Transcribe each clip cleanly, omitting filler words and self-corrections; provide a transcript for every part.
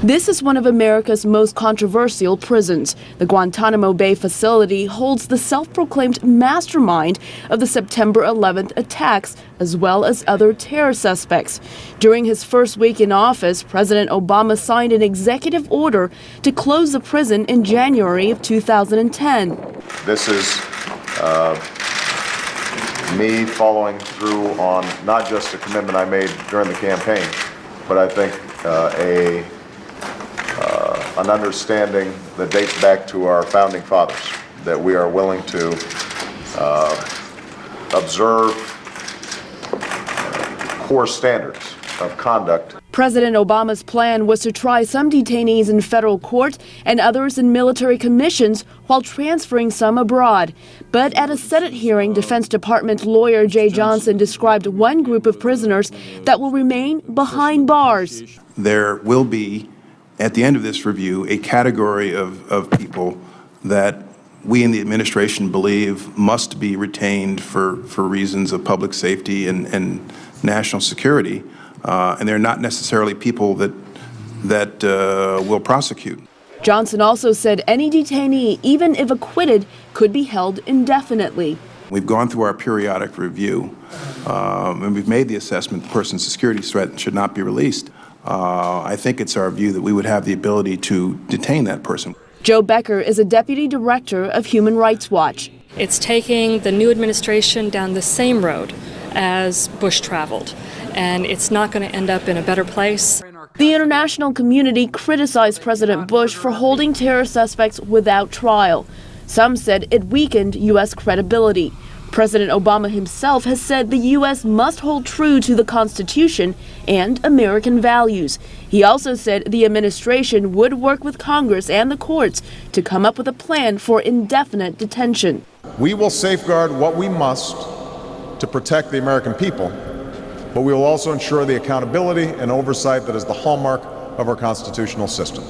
This is one of America's most controversial prisons. The Guantanamo Bay facility holds the self-proclaimed mastermind of the September 11th attacks, as well as other terror suspects. During his first week in office, President Obama signed an executive order to close the prison in January of 2010. This is me following through on not just a commitment I made during the campaign, but I think an understanding that dates back to our founding fathers, that we are willing to observe core standards of conduct. President Obama's plan was to try some detainees in federal court and others in military commissions while transferring some abroad. But at a Senate hearing, Defense Department lawyer Jay Johnson described one group of prisoners that will remain behind bars. There will be, at the end of this review, a category of people that we in the administration believe must be retained for reasons of public safety and national security. And they're not necessarily people that will prosecute. Johnson also said any detainee, even if acquitted, could be held indefinitely. We've gone through our periodic review, and we've made the assessment the person's security threat should not be released. I think it's our view that we would have the ability to detain that person. Joe Becker is a deputy director of Human Rights Watch. It's taking the new administration down the same road as Bush traveled, and it's not going to end up in a better place. The international community criticized President Bush for holding terror suspects without trial. Some said it weakened U.S. credibility. President Obama himself has said the U.S. must hold true to the Constitution and American values. He also said the administration would work with Congress and the courts to come up with a plan for indefinite detention. We will safeguard what we must to protect the American people, but we will also ensure the accountability and oversight that is the hallmark of our constitutional system.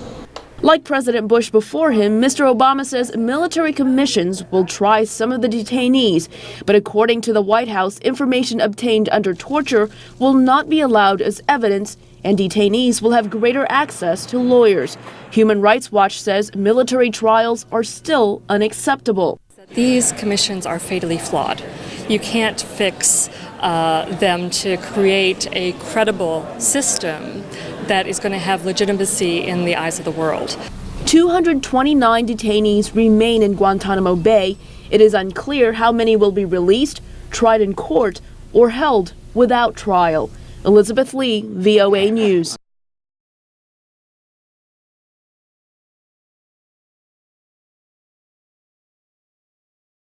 Like President Bush before him, Mr. Obama says military commissions will try some of the detainees, but according to the White House, information obtained under torture will not be allowed as evidence, and detainees will have greater access to lawyers. Human Rights Watch says military trials are still unacceptable. These commissions are fatally flawed. You can't fix them to create a credible system that is going to have legitimacy in the eyes of the world. 229 detainees remain in Guantanamo Bay. It is unclear how many will be released, tried in court, or held without trial. Elizabeth Lee, VOA News.